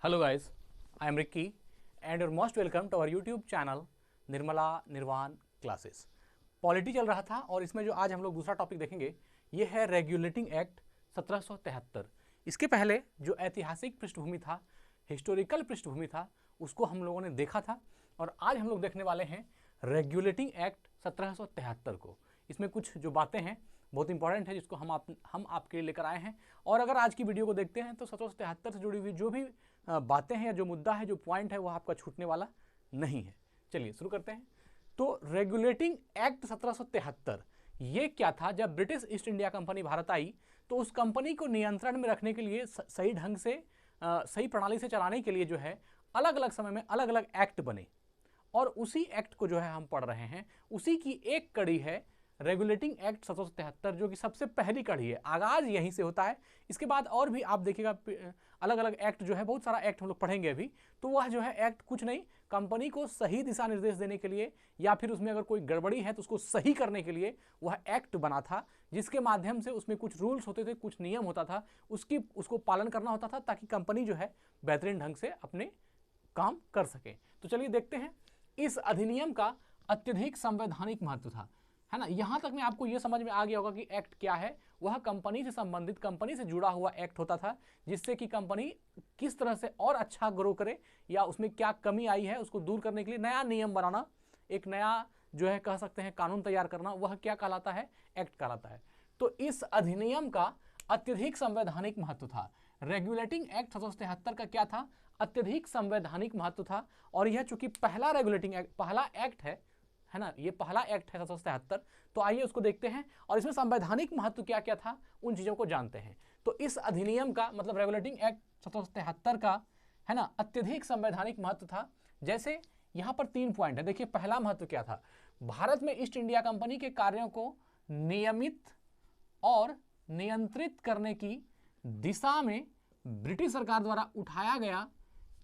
Hello guys, I am Ricky and you're most welcome to our YouTube channel Nirmala निर्वाण classes. Polity चल रहा था और इसमें जो आज हम लोग दूसरा टॉपिक देखेंगे ये है रेगुलेटिंग एक्ट 1773। इसके पहले जो ऐतिहासिक पृष्ठभूमि था, हिस्टोरिकल पृष्ठभूमि था, उसको हम लोगों ने देखा था और आज हम लोग देखने वाले हैं रेगुलेटिंग एक्ट 1773 को। इसमें कुछ जो बातें हैं बहुत इंपॉर्टेंट है जिसको हम आपके लिए लेकर आए हैं। और अगर आज की वीडियो को देखते हैं तो 1773 से जुड़ी हुई जो भी बातें हैं या जो मुद्दा है, जो पॉइंट है, वो आपका छूटने वाला नहीं है। चलिए शुरू करते हैं। तो रेगुलेटिंग एक्ट 1773 ये क्या था? जब British East India company Bharat आई तो उस कंपनी को नियंत्रण में रखने के लिए, सही ढंग से, सही प्रणाली से चलाने के लिए जो है अलग अलग समय में अलग अलग एक्ट बने और उसी एक्ट को जो है हम पढ़ रहे हैं। उसी की एक कड़ी है रेगुलेटिंग एक्ट 1773 जो कि सबसे पहली कड़ी है। आगाज यहीं से होता है। इसके बाद और भी आप देखिएगा अलग अलग एक्ट जो है, बहुत सारा एक्ट हम लोग पढ़ेंगे अभी। तो वह जो है एक्ट कुछ नहीं, कंपनी को सही दिशा निर्देश देने के लिए या फिर उसमें अगर कोई गड़बड़ी है तो उसको सही करने के लिए वह एक्ट बना था, जिसके माध्यम से उसमें कुछ रूल्स होते थे, कुछ नियम होता था, उसको पालन करना होता था ताकि कंपनी जो है बेहतरीन ढंग से अपने काम कर सके। तो चलिए देखते हैं। इस अधिनियम का अत्यधिक संवैधानिक महत्व था, है ना। यहां तक में आपको यह समझ में आ गया होगा कि एक्ट क्या है। वह कंपनी से संबंधित, कंपनी से जुड़ा हुआ एक्ट होता था, जिससे कि कंपनी किस तरह से और अच्छा ग्रो करे या उसमें क्या कमी आई है उसको दूर करने के लिए नया नियम बनाना, एक नया जो है कह सकते हैं कानून तैयार करना, वह क्या कहलाता है? एक्ट कहलाता है। तो इस अधिनियम का अत्यधिक संवैधानिक महत्व था। रेगुलेटिंग एक्ट 1773 का क्या था? अत्यधिक संवैधानिक महत्व था। और यह चूंकि पहला रेगुलेटिंग एक्ट, पहला एक्ट है ना, ये पहला एक्ट है 1773। तो आइए उसको देखते हैं और इसमें संवैधानिक महत्व क्या क्या था उन चीजों को जानते हैं। तो इस अधिनियम का मतलब रेगुलेटिंग एक्ट 1773 का, है ना, अत्यधिक संवैधानिक महत्व था। जैसे यहां पर 3 पॉइंट है। देखिए पहला महत्व क्या था? भारत में ईस्ट इंडिया कंपनी के कार्यों को नियमित और नियंत्रित करने की दिशा में ब्रिटिश सरकार द्वारा उठाया गया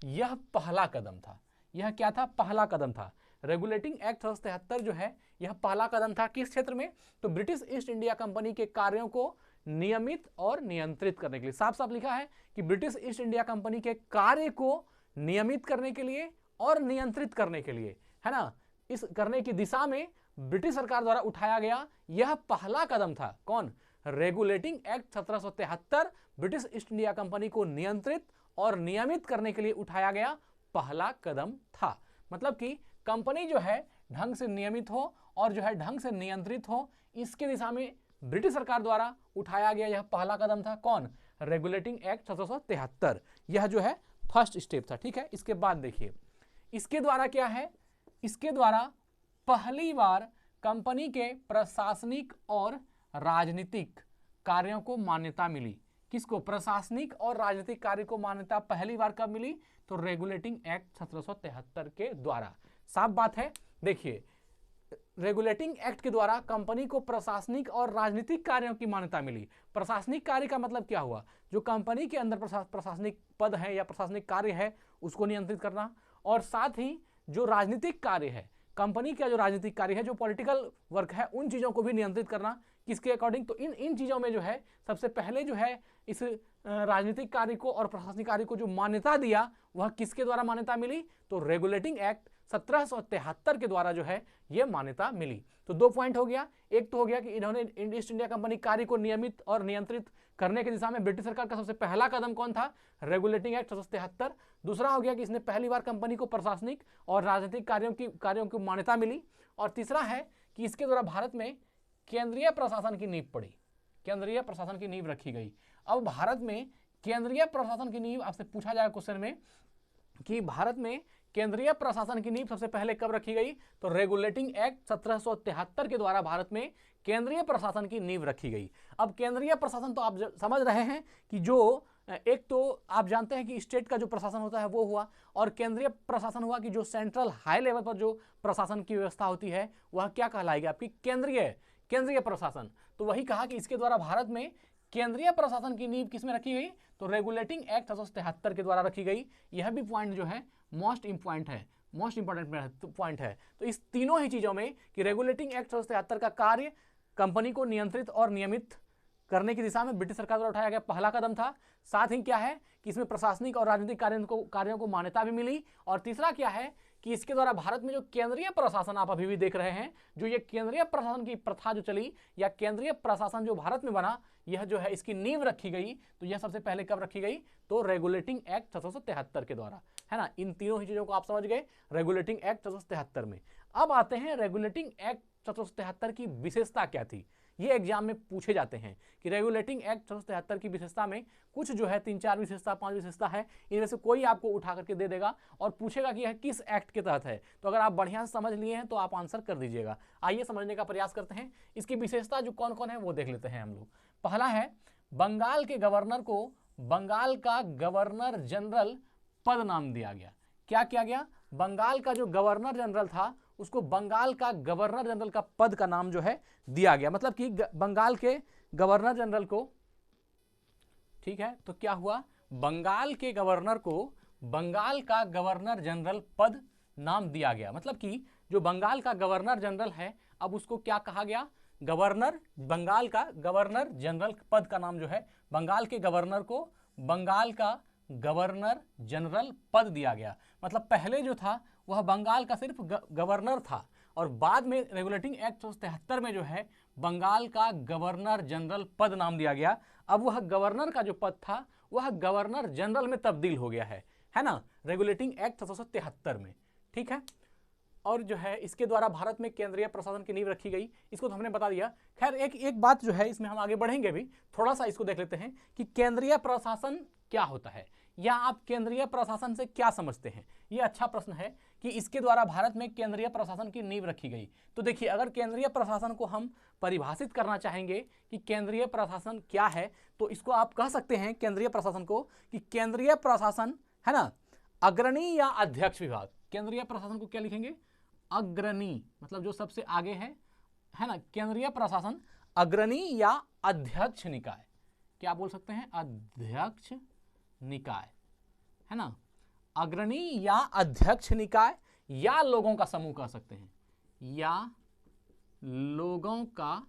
यह पहला कदम था। यह क्या था? पहला कदम था। रेगुलेटिंग एक्ट 1773 जो है यह पहला कदम था। किस क्षेत्र में? तो ब्रिटिश ईस्ट इंडिया कंपनी के कार्यों को नियमित और नियंत्रित करने के लिए। साफ साफ लिखा है कि ब्रिटिश ईस्ट इंडिया कंपनी के कार्य को नियमित करने के लिए और नियंत्रित करने के लिए, है ना, इस करने की दिशा में ब्रिटिश सरकार द्वारा उठाया गया यह पहला कदम था। कौन? Regulating act 1773 British East India company को नियंत्रित और नियमित करने के लिए उठाया गया पहला कदम था। मतलब कि कंपनी जो है ढंग से नियमित हो और जो है ढंग से नियंत्रित हो, इसके दिशा में ब्रिटिश सरकार द्वारा उठाया गया यह पहला कदम था। कौन? Regulating act 1773। यह जो है फर्स्ट स्टेप था। ठीक है। इसके बाद देखिए इसके द्वारा क्या है? इसके द्वारा पहली बार कंपनी के प्रशासनिक और राजनीतिक कार्यों को मान्यता मिली। किसको? प्रशासनिक और राजनीतिक कार्य को मान्यता पहली बार कब मिली? तो रेगुलेटिंग एक्ट 1773 के द्वारा। साफ बात है। देखिए रेगुलेटिंग एक्ट के द्वारा कंपनी को प्रशासनिक और राजनीतिक कार्यों की मान्यता मिली। प्रशासनिक कार्य का मतलब क्या हुआ? जो कंपनी के अंदर प्रशासनिक पद है या प्रशासनिक कार्य है उसको नियंत्रित करना, और साथ ही जो राजनीतिक कार्य है, कंपनी का जो राजनीतिक कार्य है, जो पॉलिटिकल वर्क है, उन चीजों को भी नियंत्रित करना। किसके अकॉर्डिंग? तो इन चीजों में जो है सबसे पहले जो है इस राजनीतिक कार्य को और प्रशासनिक कार्य को जो मान्यता दिया वह किसके द्वारा मान्यता मिली? तो रेगुलेटिंग एक्ट 1773 के द्वारा जो है यह मान्यता मिली। तो 2 पॉइंट हो गया। एक तो हो गया कि इन्होंने ईस्ट इंडिया कंपनी कार्य को नियमित और नियंत्रित करने की दिशा में ब्रिटिश सरकार का सबसे पहला कदम कौन था? Regulating act 1773। दूसरा हो गया कि इसने पहली बार कंपनी को प्रशासनिक और राजनीतिक कार्यों की मान्यता मिली। और तीसरा है कि इसके द्वारा भारत में केंद्रीय प्रशासन की नींव पड़ी, केंद्रीय प्रशासन की नींव रखी गई। अब भारत में केंद्रीय प्रशासन की नींव आपसे पूछा जाएगा क्वेश्चन में कि भारत में केंद्रीय प्रशासन की नींव सबसे पहले कब रखी गई? तो रेगुलेटिंग एक्ट 1773 के द्वारा भारत में केंद्रीय प्रशासन की नींव रखी गई। अब केंद्रीय प्रशासन तो आप समझ रहे हैं कि जो एक तो आप जानते हैं कि स्टेट का जो प्रशासन होता है वो हुआ, और केंद्रीय प्रशासन हुआ कि जो सेंट्रल हाई लेवल पर जो प्रशासन की व्यवस्था होती है वह क्या कहलाएगी? आपकी केंद्रीय प्रशासन। तो वही कहा कि इसके द्वारा भारत में केंद्रीय प्रशासन की नींव किसमें रखी गई? तो रेगुलेटिंग एक्ट 1773 के द्वारा रखी गई। यह भी पॉइंट जो है मोस्ट इंपॉर्टेंट पॉइंट है। तो इस तीनों ही चीजों में कि रेगुलेटिंग एक्ट 1773 का कार्य कंपनी को नियंत्रित और नियमित करने की दिशा में ब्रिटिश सरकार द्वारा उठाया गया पहला कदम था। साथ ही क्या है कि इसमें प्रशासनिक और राजनीतिक कार्यों को मान्यता भी मिली। और तीसरा क्या है कि इसके द्वारा भारत में जो केंद्रीय प्रशासन आप अभी भी देख रहे हैं, जो ये केंद्रीय प्रशासन की प्रथा जो चली या केंद्रीय प्रशासन जो भारत में बना, यह जो है इसकी नींव रखी गई। तो यह सबसे पहले कब रखी गई? तो रेगुलेटिंग एक्ट 1773 के द्वारा, है ना। इन तीनों ही चीजों को आप समझ गए, रेगुलेटिंग एक्ट 1773 में। अब आते हैं रेगुलेटिंग एक्ट 1773 की विशेषता क्या थी। ये एग्जाम में पूछे जाते हैं कि रेगुलेटिंग एक्ट 1773 की विशेषता में कुछ जो है 3-4 विशेषता 5 विशेषता है, इनमें से कोई आपको उठा करके दे देगा और पूछेगा कि यह किस एक्ट के तहत है। तो अगर आप बढ़िया से समझ लिए हैं तो आप आंसर कर दीजिएगा। आइए समझने का प्रयास करते हैं। इसकी विशेषता जो कौन कौन है वो देख लेते हैं हम लोग। पहला है, बंगाल के गवर्नर को बंगाल का गवर्नर जनरल पद नाम दिया गया। क्या किया गया? बंगाल का जो गवर्नर जनरल था उसको बंगाल का गवर्नर जनरल का पद का नाम जो है दिया गया। मतलब कि बंगाल के गवर्नर जनरल को, ठीक है, तो क्या हुआ? बंगाल के गवर्नर को बंगाल का गवर्नर जनरल पद नाम दिया गया। मतलब कि जो बंगाल का गवर्नर जनरल है अब उसको क्या कहा गया? गवर्नर, बंगाल का गवर्नर जनरल पद का नाम जो है बंगाल के गवर्नर को बंगाल का गवर्नर जनरल पद दिया गया। मतलब पहले जो था वह बंगाल का सिर्फ गवर्नर था और बाद में रेगुलेटिंग एक्ट 1773 में जो है बंगाल का गवर्नर जनरल पद नाम दिया गया। अब वह गवर्नर का जो पद था वह गवर्नर जनरल में तब्दील हो गया है ना, रेगुलेटिंग एक्ट 1773 में, ठीक है। और जो है इसके द्वारा भारत में केंद्रीय प्रशासन की नींव रखी गई, इसको तो हमने बता दिया। खैर एक बात जो है इसमें हम आगे बढ़ेंगे भी, थोड़ा सा इसको देख लेते हैं कि केंद्रीय प्रशासन क्या होता है या आप केंद्रीय प्रशासन से क्या समझते हैं। ये अच्छा प्रश्न है कि इसके द्वारा भारत में केंद्रीय प्रशासन की नींव रखी गई। तो देखिए, अगर केंद्रीय प्रशासन को हम परिभाषित करना चाहेंगे कि केंद्रीय प्रशासन क्या है, तो इसको आप कह सकते हैं केंद्रीय प्रशासन को कि केंद्रीय प्रशासन, है ना, अग्रणी या अध्यक्ष विभाग। केंद्रीय प्रशासन को क्या लिखेंगे? अग्रणी, मतलब जो सबसे आगे है ना। केंद्रीय प्रशासन अग्रणी या अध्यक्ष निकाय, क्या बोल सकते हैं? अध्यक्ष निकाय, है ना। अग्रणी या अध्यक्ष निकाय या लोगों का समूह कह सकते हैं, या लोगों का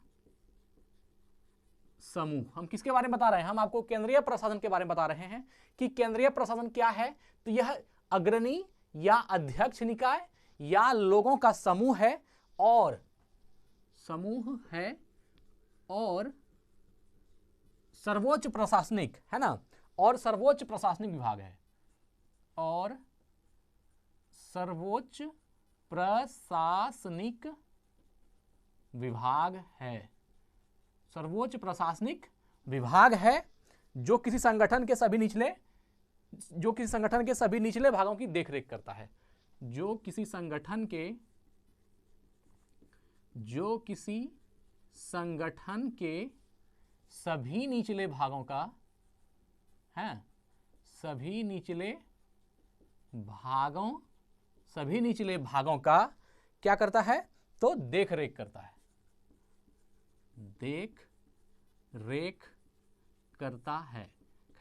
समूह। हम किसके बारे में बता रहे हैं? हम आपको केंद्रीय प्रशासन के बारे में बता रहे हैं कि केंद्रीय प्रशासन क्या है। तो यह अग्रणी या अध्यक्ष निकाय या लोगों का समूह है और सर्वोच्च प्रशासनिक, है ना, और सर्वोच्च प्रशासनिक विभाग है, और सर्वोच्च प्रशासनिक विभाग है। सर्वोच्च प्रशासनिक विभाग है जो किसी संगठन के सभी निचले भागों की देखरेख करता है। जो किसी संगठन के सभी निचले भागों का, है, सभी निचले भागों का क्या करता है? तो देख रेख करता है, देख रेख करता है।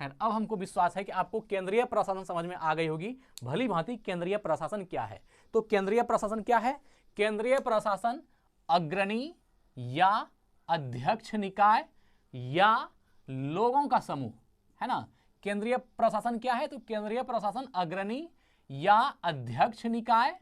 खैर, अब हमको विश्वास है कि आपको केंद्रीय प्रशासन समझ में आ गई होगी भली भांति। केंद्रीय प्रशासन क्या है? तो केंद्रीय प्रशासन क्या है? केंद्रीय प्रशासन अग्रणी या अध्यक्ष निकाय या लोगों का समूह, है ना। केंद्रीय प्रशासन क्या है? तो केंद्रीय प्रशासन अग्रणी या अध्यक्ष निकाय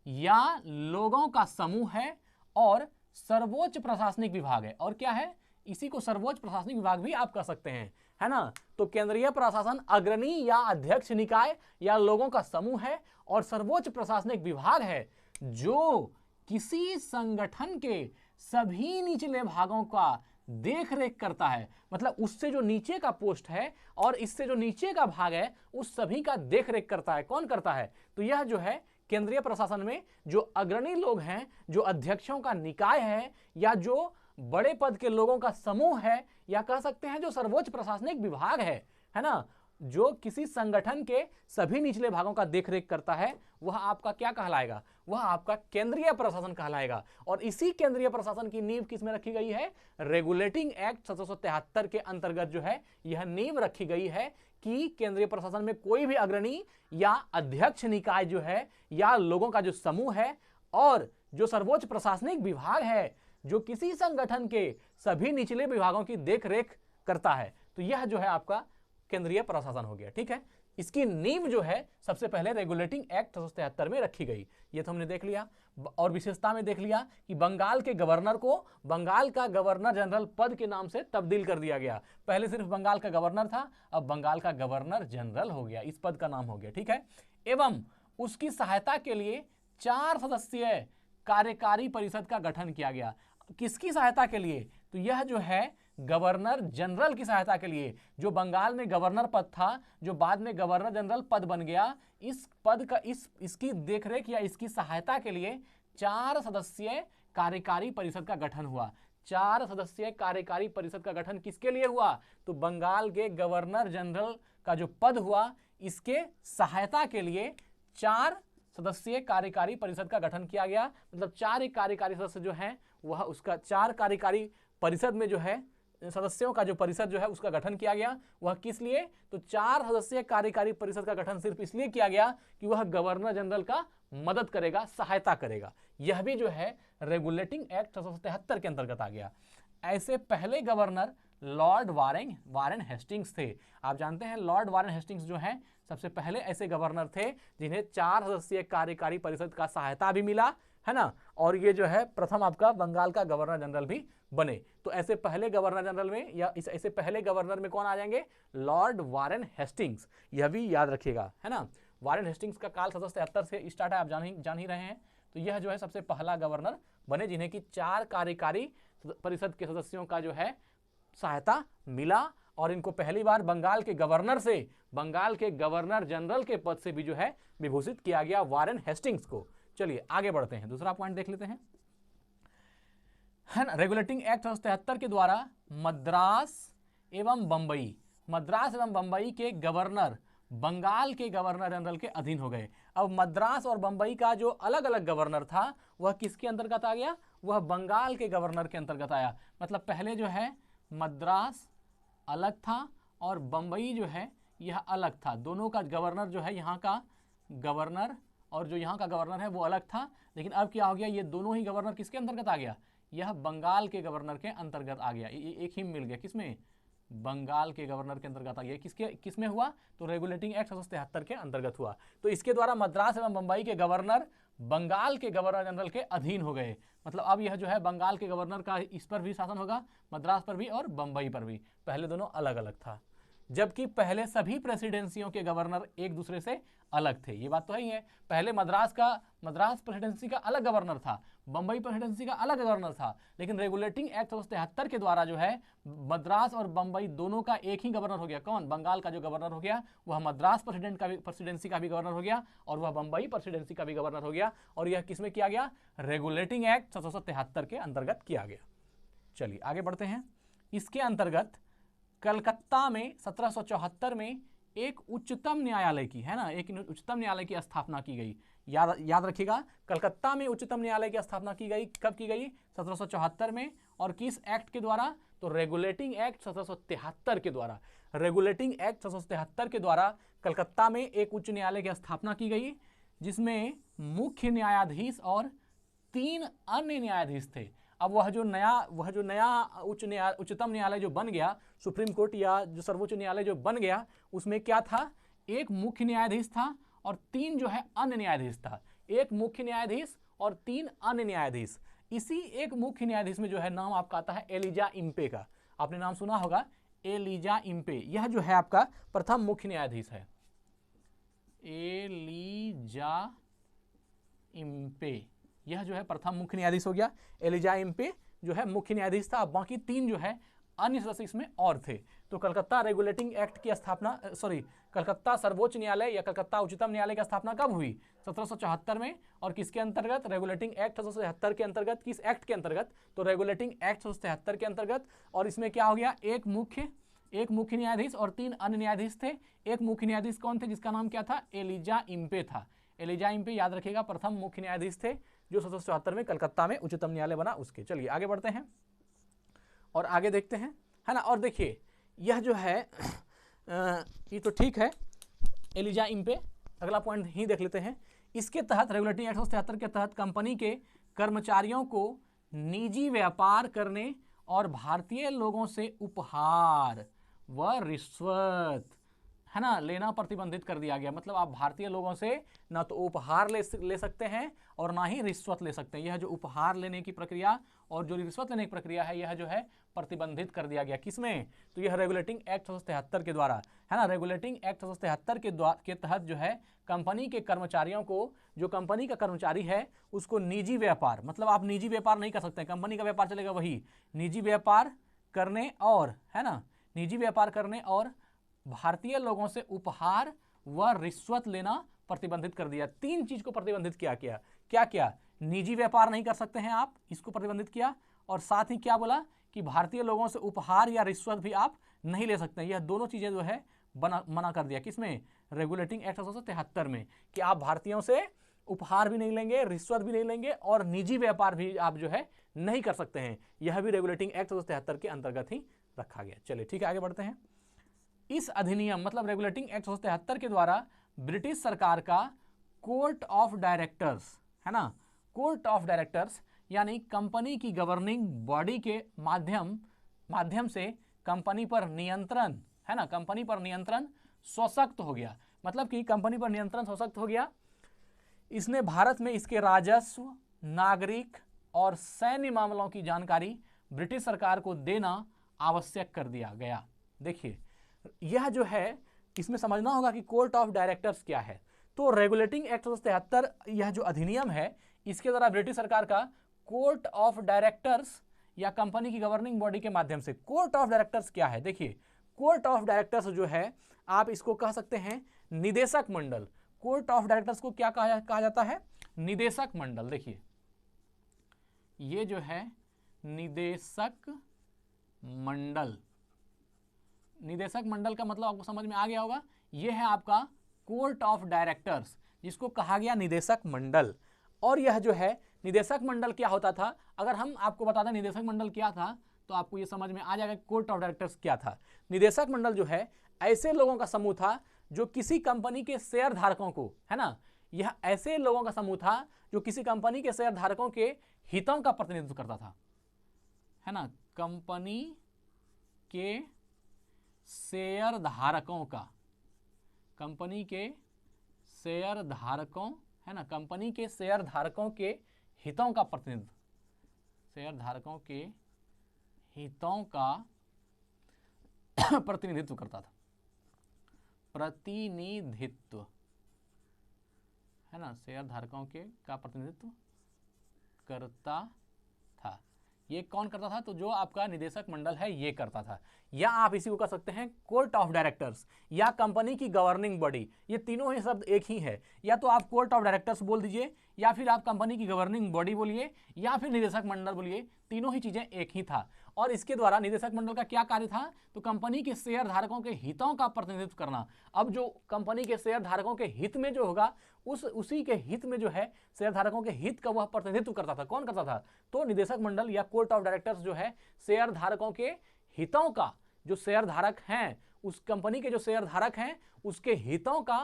या लोगों का समूह है और सर्वोच्च प्रशासनिक विभाग है। और क्या है? इसी को सर्वोच्च प्रशासनिक विभाग भी आप कह सकते हैं, है ना। तो केंद्रीय प्रशासन अग्रणी या अध्यक्ष निकाय या लोगों का समूह है और सर्वोच्च प्रशासनिक विभाग है जो किसी संगठन के सभी निचले भागों का देख रेख करता है। मतलब उससे जो नीचे का पोस्ट है और इससे जो नीचे का भाग है उस सभी का देख रेख करता है। कौन करता है? तो यह जो है केंद्रीय प्रशासन में जो अग्रणी लोग हैं, जो अध्यक्षों का निकाय है या जो बड़े पद के लोगों का समूह है, या कह सकते हैं जो सर्वोच्च प्रशासनिक विभाग है ना, जो किसी संगठन के सभी निचले भागों का देखरेख करता है, वह आपका क्या कहलाएगा? वह आपका केंद्रीय प्रशासन कहलाएगा। और इसी केंद्रीय प्रशासन की नींव किसमें रखी गई है? रेगुलेटिंग एक्ट 1773 के अंतर्गत जो है यह नींव रखी गई है कि केंद्रीय प्रशासन में कोई भी अग्रणी या अध्यक्ष निकाय जो है या लोगों का जो समूह है और जो सर्वोच्च प्रशासनिक विभाग है जो किसी संगठन के सभी निचले विभागों की देखरेख करता है। तो यह जो है आपका केंद्रीय प्रशासन हो गया। ठीक है, इसकी नींव जो है सबसे पहले रेगुलेटिंग एक्ट 1773 में रखी गई। ये तो हमने देख लिया। और विशेषता में देख लिया कि बंगाल के गवर्नर को बंगाल का गवर्नर जनरल पद के नाम से तब्दील कर दिया गया। पहले सिर्फ बंगाल का गवर्नर था, अब बंगाल का गवर्नर जनरल हो गया, इस पद का नाम हो गया। ठीक है, एवं उसकी सहायता के लिए 4 सदस्यीय कार्यकारी परिषद का गठन किया गया। किसकी सहायता के लिए? तो यह जो है गवर्नर जनरल की सहायता के लिए, जो बंगाल में गवर्नर पद था, जो बाद में गवर्नर जनरल पद बन गया, इस पद का इसकी देखरेख या इसकी सहायता के लिए 4 सदस्यीय कार्यकारी परिषद का गठन हुआ। 4 सदस्यीय कार्यकारी परिषद का गठन किसके लिए हुआ? तो बंगाल के गवर्नर जनरल का जो पद हुआ, इसके सहायता के लिए 4 सदस्यीय कार्यकारी परिषद का गठन किया गया। मतलब 4 एक कार्यकारी सदस्य जो है वह उसका 4 कार्यकारी परिषद में जो है सदस्यों का जो परिषद जो है उसका गठन किया गया। वह किस लिए? तो 4 सदस्यीय कार्यकारी परिषद का गठन सिर्फ इसलिए किया गया कि वह गवर्नर जनरल का मदद करेगा, सहायता करेगा। यह भी जो है रेगुलेटिंग एक्ट 1773 के अंतर्गत आ गया। ऐसे पहले गवर्नर लॉर्ड वारेन हेस्टिंग्स थे। आप जानते हैं लॉर्ड वारेन हेस्टिंग्स जो है सबसे पहले ऐसे गवर्नर थे जिन्हें 4 सदस्यीय कार्यकारी परिषद का सहायता भी मिला, है ना, और ये जो है प्रथम आपका बंगाल का गवर्नर जनरल भी बने। तो ऐसे पहले गवर्नर जनरल में या ऐसे पहले गवर्नर में कौन आ जाएंगे? Lord Warren Hastings. यह भी याद रखिएगा, है ना। वारेन हेस्टिंग्स का काल 1773 से स्टार्ट है, आप जान ही रहे हैं। तो यह जो है सबसे पहला गवर्नर बने जिन्हें कि 4 कार्यकारी परिषद के सदस्यों का जो है सहायता मिला, और इनको पहली बार बंगाल के गवर्नर से बंगाल के गवर्नर जनरल के पद से भी जो है विभूषित किया गया वारेन हेस्टिंग्स को। चलिए आगे बढ़ते हैं, दूसरा पॉइंट देख लेते हैं, है ना। रेगुलेटिंग एक्ट 1773 के द्वारा मद्रास एवं बंबई के गवर्नर बंगाल के गवर्नर जनरल के अधीन हो गए। अब मद्रास और बंबई का जो अलग अलग गवर्नर था वह किसके अंतर्गत आ गया? वह बंगाल के गवर्नर के अंतर्गत आया। मतलब पहले जो है मद्रास अलग था और बंबई जो है यह अलग था। दोनों का गवर्नर जो है, यहाँ का गवर्नर और जो यहाँ का गवर्नर है वो अलग था। लेकिन अब क्या हो गया? ये दोनों ही गवर्नर किसके अंतर्गत आ गया? यह बंगाल के गवर्नर के अंतर्गत आ गया। ये एक ही मिल गया, किसमें? बंगाल के गवर्नर के अंतर्गत आ गया। किसमें हुआ? तो रेगुलेटिंग एक्ट 1773 के अंतर्गत हुआ। तो इसके द्वारा मद्रास एवं बंबई के गवर्नर बंगाल के गवर्नर जनरल के अधीन हो गए। मतलब अब यह जो है बंगाल के गवर्नर का इस पर भी शासन होगा, मद्रास पर भी और बंबई पर भी। पहले दोनों अलग अलग था, जबकि पहले सभी प्रेसिडेंसियों के गवर्नर एक दूसरे से अलग थे। ये बात तो है ही है। पहले मद्रास प्रेसिडेंसी का अलग गवर्नर था, बंबई प्रेसिडेंसी का अलग गवर्नर था। लेकिन रेगुलेटिंग एक्ट 1773 के द्वारा जो है मद्रास और बंबई दोनों का एक ही गवर्नर हो गया। कौन? बंगाल का जो गवर्नर हो गया वह मद्रास प्रेसिडेंसी का भी गवर्नर हो गया और वह बंबई प्रेसिडेंसी का भी गवर्नर हो गया। और यह किसमें किया गया? रेगुलेटिंग एक्ट 1773 के अंतर्गत किया गया। चलिए आगे बढ़ते हैं। इसके अंतर्गत कलकत्ता में 1774 में एक उच्चतम न्यायालय की, है ना, एक उच्चतम न्यायालय की स्थापना की गई। याद रखिएगा, कलकत्ता में उच्चतम न्यायालय की स्थापना की गई। कब की गई? 1774 में। और किस एक्ट के द्वारा? तो रेगुलेटिंग एक्ट 1773 के द्वारा। रेगुलेटिंग एक्ट 1773 के द्वारा कलकत्ता में एक उच्च न्यायालय की स्थापना की गई, जिसमें मुख्य न्यायाधीश और 3 अन्य न्यायाधीश थे। अब वह जो नया उच्चतम न्यायालय जो बन गया, सुप्रीम कोर्ट या जो सर्वोच्च न्यायालय जो बन गया, उसमें क्या था? एक मुख्य न्यायाधीश था और 3 जो है अन्य न्यायाधीश था। एक मुख्य न्यायाधीश और 3 अन्य न्यायाधीश। इसी एक मुख्य न्यायाधीश में जो है नाम आपका आता है एलिजा इम्पे का। आपने नाम सुना होगा, एलिजा इम्पे। यह जो है आपका प्रथम मुख्य न्यायाधीश है, एलिजा इम्पे। यह जो है प्रथम मुख्य न्यायाधीश हो गया। एलिजा इम्पे जो है मुख्य न्यायाधीश था। बाकी 3 जो है अन्य सदस्य इसमें और थे। तो कलकत्ता रेगुलेटिंग एक्ट की स्थापना, कलकत्ता सर्वोच्च न्यायालय या कलकत्ता उच्चतम न्यायालय की स्थापना कब हुई? 1774 में। और किसके अंतर्गत? रेगुलेटिंग एक्ट 1773 के अंतर्गत। किस एक्ट के अंतर्गत? तो रेगुलेटिंग एक्ट 1773 के अंतर्गत। और इसमें क्या हो गया? एक मुख्य न्यायाधीश और 3 अन्य न्यायाधीश थे। एक मुख्य न्यायाधीश कौन थे? जिसका नाम क्या था? एलिजा इम्पे था। एलिजा इम्पे याद रखिएगा, प्रथम मुख्य न्यायाधीश थे जो 1774 में कलकत्ता में उच्चतम न्यायालय बना उसके। चलिए आगे बढ़ते हैं और आगे देखते हैं, है ना। और देखिए यह जो है ये तो ठीक है, एलिजा इम्पे। अगला पॉइंट ही देख लेते हैं। इसके तहत रेगुलेटिंग एक्ट 1773 के तहत कंपनी के कर्मचारियों को निजी व्यापार करने और भारतीय लोगों से उपहार व रिश्वत, है ना, लेना प्रतिबंधित कर दिया गया। मतलब आप भारतीय लोगों से ना तो उपहार ले सकते हैं और ना ही रिश्वत ले सकते हैं। यह जो उपहार लेने की प्रक्रिया और जो रिश्वत लेने की प्रक्रिया है, यह जो है प्रतिबंधित कर दिया गया। किसमें? तो यह रेगुलेटिंग एक्ट 1973 के द्वारा, है ना, रेगुलेटिंग एक्ट 1973 के तहत जो है कंपनी के कर्मचारियों को, जो कंपनी का कर्मचारी है उसको निजी व्यापार, मतलब आप निजी व्यापार नहीं कर सकते, कंपनी का व्यापार चलेगा वही, निजी व्यापार करने और, है ना, निजी व्यापार करने और भारतीय लोगों से उपहार व रिश्वत लेना प्रतिबंधित कर दिया। तीन चीज को प्रतिबंधित किया। क्या क्या? निजी व्यापार नहीं कर सकते हैं आप, इसको प्रतिबंधित किया, और साथ ही क्या बोला कि भारतीय लोगों से उपहार या रिश्वत भी आप नहीं ले सकते हैं। यह दोनों चीजें जो है मना कर दिया। किसमें? रेगुलेटिंग एक्ट 1973 में, कि आप भारतीयों से उपहार भी नहीं लेंगे, रिश्वत भी नहीं लेंगे और निजी व्यापार भी आप जो है नहीं कर सकते हैं। यह भी रेगुलेटिंग एक्ट 1973 के अंतर्गत ही रखा गया। चलिए ठीक है, आगे बढ़ते हैं। इस अधिनियम मतलब रेगुलेटिंग एक्ट 1973 के द्वारा ब्रिटिश सरकार का कोर्ट ऑफ डायरेक्टर्स, है ना, कोर्ट ऑफ डायरेक्टर्स यानी कंपनी की गवर्निंग बॉडी के माध्यम से कंपनी पर नियंत्रण, है ना, कंपनी पर नियंत्रण सशक्त हो गया। मतलब कि कंपनी पर नियंत्रण सशक्त हो गया। इसने भारत में इसके राजस्व, नागरिक और सैन्य मामलों की जानकारी ब्रिटिश सरकार को देना आवश्यक कर दिया गया। देखिए, यह जो है इसमें समझना होगा कि कोर्ट ऑफ डायरेक्टर्स क्या है। तो रेगुलेटिंग एक्ट 1973 यह जो अधिनियम है, इसके द्वारा ब्रिटिश सरकार का कोर्ट ऑफ डायरेक्टर्स या कंपनी की गवर्निंग बॉडी के माध्यम से, कोर्ट ऑफ डायरेक्टर्स क्या है? देखिए, कोर्ट ऑफ डायरेक्टर्स जो है आप इसको कह सकते हैं निदेशक मंडल। कोर्ट ऑफ डायरेक्टर्स को क्या कहा जाता है? निदेशक मंडल। देखिए, ये जो है निदेशक मंडल, निदेशक मंडल का मतलब आपको समझ में आ गया होगा। यह है आपका कोर्ट ऑफ डायरेक्टर्स, जिसको कहा गया निदेशक मंडल। और यह जो है निदेशक मंडल क्या होता था, अगर हम आपको बता दें निदेशक मंडल क्या था तो आपको यह समझ में आ जाएगा कोर्ट ऑफ डायरेक्टर्स क्या था। निदेशक मंडल जो है ऐसे लोगों का समूह था जो किसी कंपनी के शेयर धारकों को, है ना, यह ऐसे लोगों का समूह था जो किसी कंपनी के शेयर धारकों के हितों का प्रतिनिधित्व करता था, है ना, कंपनी के शेयर धारकों का, कंपनी के शेयर धारकों, है ना, कंपनी के शेयर धारकों के हितों का प्रतिनिधित्व, शेयर धारकों के हितों का प्रतिनिधित्व करता था, प्रतिनिधित्व, है ना, शेयर धारकों के का प्रतिनिधित्व करता था। ये कौन करता था? तो जो आपका निदेशक मंडल है ये करता था। या आप इसी को कह सकते हैं कोर्ट ऑफ डायरेक्टर्स या कंपनी की गवर्निंग बॉडी। ये तीनों ही शब्द एक ही है। या तो आप कोर्ट ऑफ डायरेक्टर्स बोल दीजिए, या फिर आप कंपनी की गवर्निंग बॉडी बोलिए, या फिर निदेशक मंडल बोलिए, तीनों ही चीजें एक ही था। और इसके द्वारा निदेशक मंडल का क्या कार्य था? तो कंपनी के शेयर धारकों के हितों का प्रतिनिधित्व करना। अब जो कंपनी के शेयर धारकों के हित में जो होगा, उसी के हित में जो है शेयर धारकों के हित का वह प्रतिनिधित्व करता था। कौन करता था? तो निदेशक मंडल या कोर्ट ऑफ डायरेक्टर्स जो है शेयर धारकों के हितों का, जो शेयर धारक हैं, उस कंपनी के जो शेयर धारक हैं उसके हितों का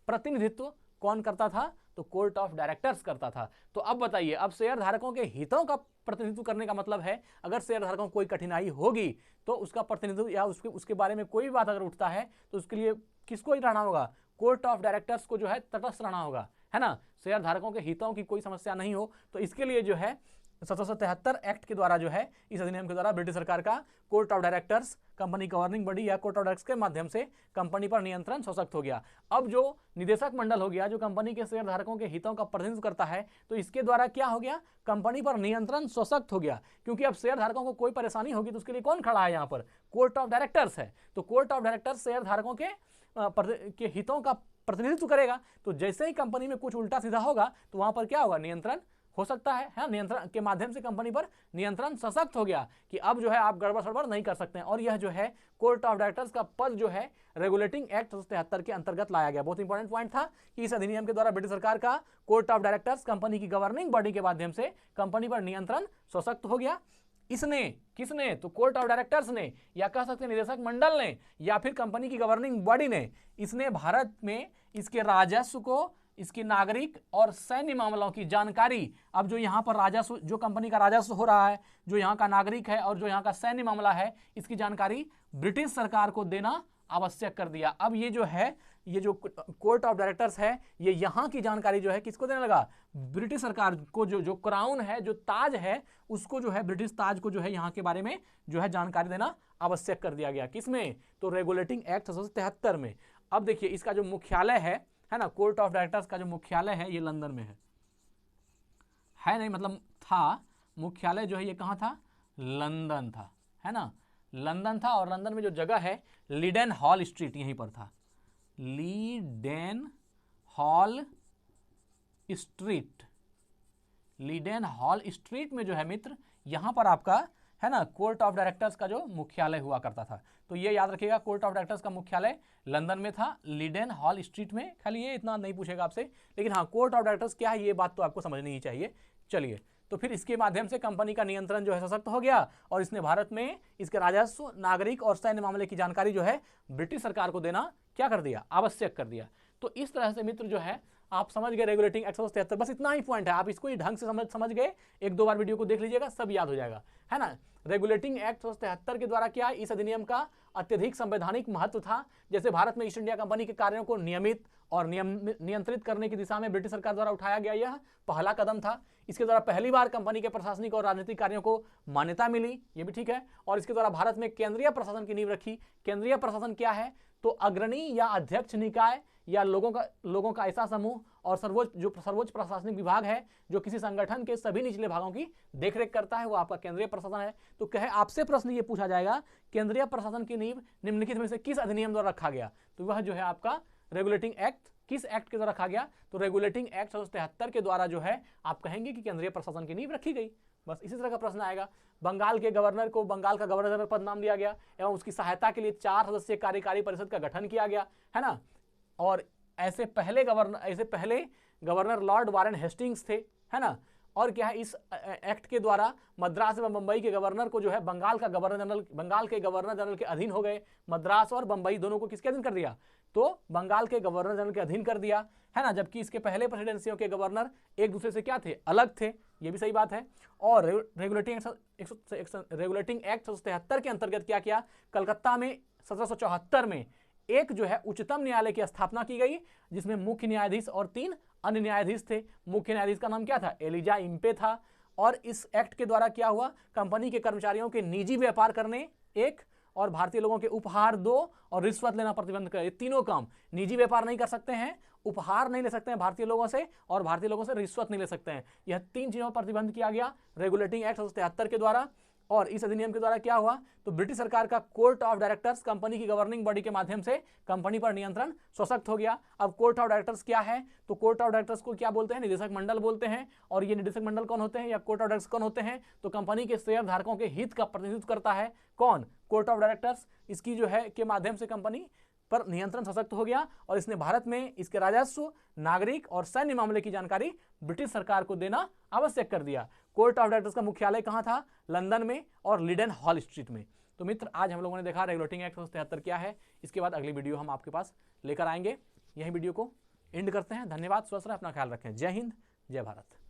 प्रतिनिधित्व कौन करता था? तो कोर्ट ऑफ डायरेक्टर्स करता था। तो अब बताइए, अब शेयर धारकों के हितों का प्रतिनिधित्व करने का मतलब है अगर शेयर धारकों को कोई कठिनाई होगी तो उसका प्रतिनिधित्व या उसके बारे में कोई भी बात अगर उठता है तो उसके लिए किसको ही रहना होगा? कोर्ट ऑफ डायरेक्टर्स को जो है तटस्थ रहना होगा, है ना। शेयर धारकों के हितों की कोई समस्या नहीं हो, तो इसके लिए जो है 1773 एक्ट के द्वारा जो है, इस अधिनियम के द्वारा ब्रिटिश सरकार का court of directors, company governing body या कोर्ट ऑफ डायरेक्टर्स के माध्यम से कंपनी पर नियंत्रण सशक्त हो गया। अब जो निदेशक मंडल हो गया, जो कंपनी के शेयर धारकों के हितों का प्रतिनिधित्व करता है, तो इसके द्वारा क्या हो गया? कंपनी पर नियंत्रण सशक्त हो गया। क्योंकि अब शेयर धारकों को कोई परेशानी होगी तो उसके लिए कौन खड़ा है? यहाँ पर कोर्ट ऑफ डायरेक्टर्स है। तो कोर्ट ऑफ डायरेक्टर्स शेयर धारकों के हितों का प्रतिनिधित्व करेगा। तो जैसे ही कंपनी में कुछ उल्टा सीधा होगा तो वहां पर क्या होगा? नियंत्रण हो सकता है। नियंत्रण के माध्यम से कंपनी पर नियंत्रण सशक्त हो गया कि अब जो है आप गड़बड़ सड़बड़ नहीं कर सकते हैं। और यह जो है कोर्ट ऑफ डायरेक्टर्स का पद जो है रेगुलेटिंग एक्ट 1973 के अंतर्गत लाया गया। बहुत इंपॉर्टेंट पॉइंट था कि इस अधिनियम के द्वारा ब्रिटिश सरकार का कोर्ट ऑफ डायरेक्टर्स कंपनी की गवर्निंग बॉडी के माध्यम से कंपनी पर नियंत्रण सशक्त हो गया। इसने, किसने? तो कोर्ट ऑफ डायरेक्टर्स ने, या कह सकते हैं निदेशक मंडल ने, या फिर कंपनी की गवर्निंग बॉडी ने। इसने भारत में इसके राजस्व को, इसकी नागरिक और सैन्य मामलों की जानकारी। अब जो यहाँ पर राजस्व, जो कंपनी का राजस्व हो रहा है, जो यहाँ का नागरिक है और जो यहाँ का सैन्य मामला है, इसकी जानकारी ब्रिटिश सरकार को देना आवश्यक कर दिया। अब ये जो है, ये जो कोर्ट ऑफ डायरेक्टर्स है, ये यहाँ की जानकारी जो है किसको देने लगा, ब्रिटिश सरकार को। जो क्राउन है, जो ताज है, उसको जो है, ब्रिटिश ताज को जो है यहाँ के बारे में जो है जानकारी देना आवश्यक कर दिया गया। किसमें, तो रेगुलेटिंग एक्ट 1773 में। अब देखिए इसका जो मुख्यालय है ना, कोर्ट ऑफ डायरेक्टर्स का जो मुख्यालय है ये लंदन में है नहीं, मतलब था, मुख्यालय जो है ये कहाँ था, लंदन था, है ना, लंदन था। और लंदन में जो जगह है लीडेन हॉल स्ट्रीट, यहीं पर था, Leiden hall street, Leiden hall street में जो है मित्र, यहां पर आपका है ना कोर्ट ऑफ डायरेक्टर्स का जो मुख्यालय हुआ करता था। तो ये याद रखिएगा, कोर्ट ऑफ डायरेक्टर्स का मुख्यालय लंदन में था, लीडेन हॉल स्ट्रीट में। खाली ये इतना नहीं पूछेगा आपसे, लेकिन हाँ कोर्ट ऑफ डायरेक्टर्स क्या है ये बात तो आपको समझनी ही चाहिए। चलिए, तो फिर इसके माध्यम से कंपनी का नियंत्रण जो है सशक्त हो गया और इसने भारत में इसके राजस्व, नागरिक और सैन्य मामले की जानकारी जो है ब्रिटिश सरकार को देना क्या कर दिया, आवश्यक कर दिया। तो इस तरह से मित्र जो है आप समझ गए रेगुलेटिंग एक्ट 1773, बस इतना ही पॉइंट है, आप इसको ही ढंग से समझ गए, एक दो बार वीडियो को देख लीजिएगा, सब याद हो जाएगा, है ना। रेगुलेटिंग एक्ट 1773 के द्वारा क्या, इस अधिनियम का अत्यधिक संवैधानिक महत्व था। जैसे भारत में ईस्ट इंडिया कंपनी के कार्यों को नियमित और नियंत्रित करने की दिशा में ब्रिटिश सरकार द्वारा उठाया गया यह पहला कदम था। इसके द्वारा पहली बार कंपनी के प्रशासनिक और राजनीतिक कार्यों को मान्यता मिली, ये भी ठीक है। और इसके द्वारा भारत में केंद्रीय प्रशासन की नींव रखी। केंद्रीय प्रशासन क्या है, तो अग्रणी या अध्यक्ष निकाय या लोगों का ऐसा समूह और सर्वोच्च प्रशासनिक विभाग है जो किसी संगठन के सभी निचले भागों की देखरेख करता है, वो आपका केंद्रीय प्रशासन है। तो कहे आपसे प्रश्न ये पूछा जाएगा, केंद्रीय प्रशासन की नींव निम्नलिखित में से किस अधिनियम द्वारा रखा गया, तो वह जो है आपका रेगुलेटिंग एक्ट किस एक्ट के द्वारा रखा गया, तो रेगुलेटिंग एक्ट 1773 के द्वारा जो है आप कहेंगे कि केंद्रीय प्रशासन की नींव रखी गई। बस इसी तरह का प्रश्न आएगा। बंगाल के गवर्नर को बंगाल का गवर्नर जनरल पद नाम दिया गया एवं उसकी सहायता के लिए 4 सदस्यीय कार्यकारी परिषद का गठन किया गया, है ना। और ऐसे पहले गवर्नर लॉर्ड वारेन हेस्टिंग्स थे, है ना। और क्या है, इस एक्ट के द्वारा मद्रास एवं बंबई के गवर्नर को जो है बंगाल के गवर्नर जनरल के अधीन हो गए। मद्रास और बंबई दोनों को किसके अधीन कर दिया, तो बंगाल के गवर्नर जनरल के अधीन कर दिया, है ना। जबकि इसके पहले प्रेसिडेंसियों के गवर्नर एक दूसरे से क्या थे, अलग थे, ये भी सही बात है। और रेगुलेटिंग एक्ट 1773 के अंतर्गत क्या किया, कलकत्ता में 1774 में एक जो है उच्चतम न्यायालय की स्थापना की गई, जिसमें मुख्य न्यायाधीश और 3 अन्य न्यायाधीश थे। मुख्य न्यायाधीश का नाम क्या था, एलिजा इम्पे था। और इस एक्ट के द्वारा क्या हुआ, कंपनी के कर्मचारियों के निजी व्यापार करने एक, और भारतीय लोगों के उपहार 2 और रिश्वत लेना प्रतिबंध कर, ये तीनों काम, निजी व्यापार नहीं कर सकते हैं, उपहार नहीं ले सकते हैं भारतीय लोगों से, और भारतीय लोगों से रिश्वत नहीं ले सकते हैं। यह 3 चीजों पर प्रतिबंध किया गया रेगुलेटिंग एक्ट 1773 के द्वारा। और इस अधिनियम के द्वारा क्या हुआ, तो ब्रिटिश सरकार का कोर्ट ऑफ डायरेक्टर्स कंपनी की गवर्निंग बॉडी के माध्यम से कंपनी पर नियंत्रण सशक्त हो गया। अब कोर्ट ऑफ डायरेक्टर्स क्या है, तो कोर्ट ऑफ डायरेक्टर्स को क्या बोलते हैं, निदेशक मंडल बोलते हैं। और ये निदेशक मंडल कौन होते हैं या कोर्ट ऑफ डायरेक्टर्स कौन होते हैं, तो कंपनी के शेयर धारकों के हित का प्रतिनिधित्व करता है कौन, कोर्ट ऑफ डायरेक्टर्स। इसकी जो है के माध्यम से कंपनी पर नियंत्रण सशक्त हो गया और इसने भारत में इसके राजस्व, नागरिक और सैन्य मामले की जानकारी ब्रिटिश सरकार को देना आवश्यक कर दिया। कोर्ट ऑफ डायरेक्टर्स का मुख्यालय कहां था, लंदन में और लीडेन हॉल स्ट्रीट में। तो मित्र आज हम लोगों ने देखा रेगुलेटिंग एक्ट 1773 क्या है। इसके बाद अगली वीडियो हम आपके पास लेकर आएंगे। यही वीडियो को एंड करते हैं। धन्यवाद, स्वस्थ रहें, अपना ख्याल रखें। जय हिंद, जय भारत।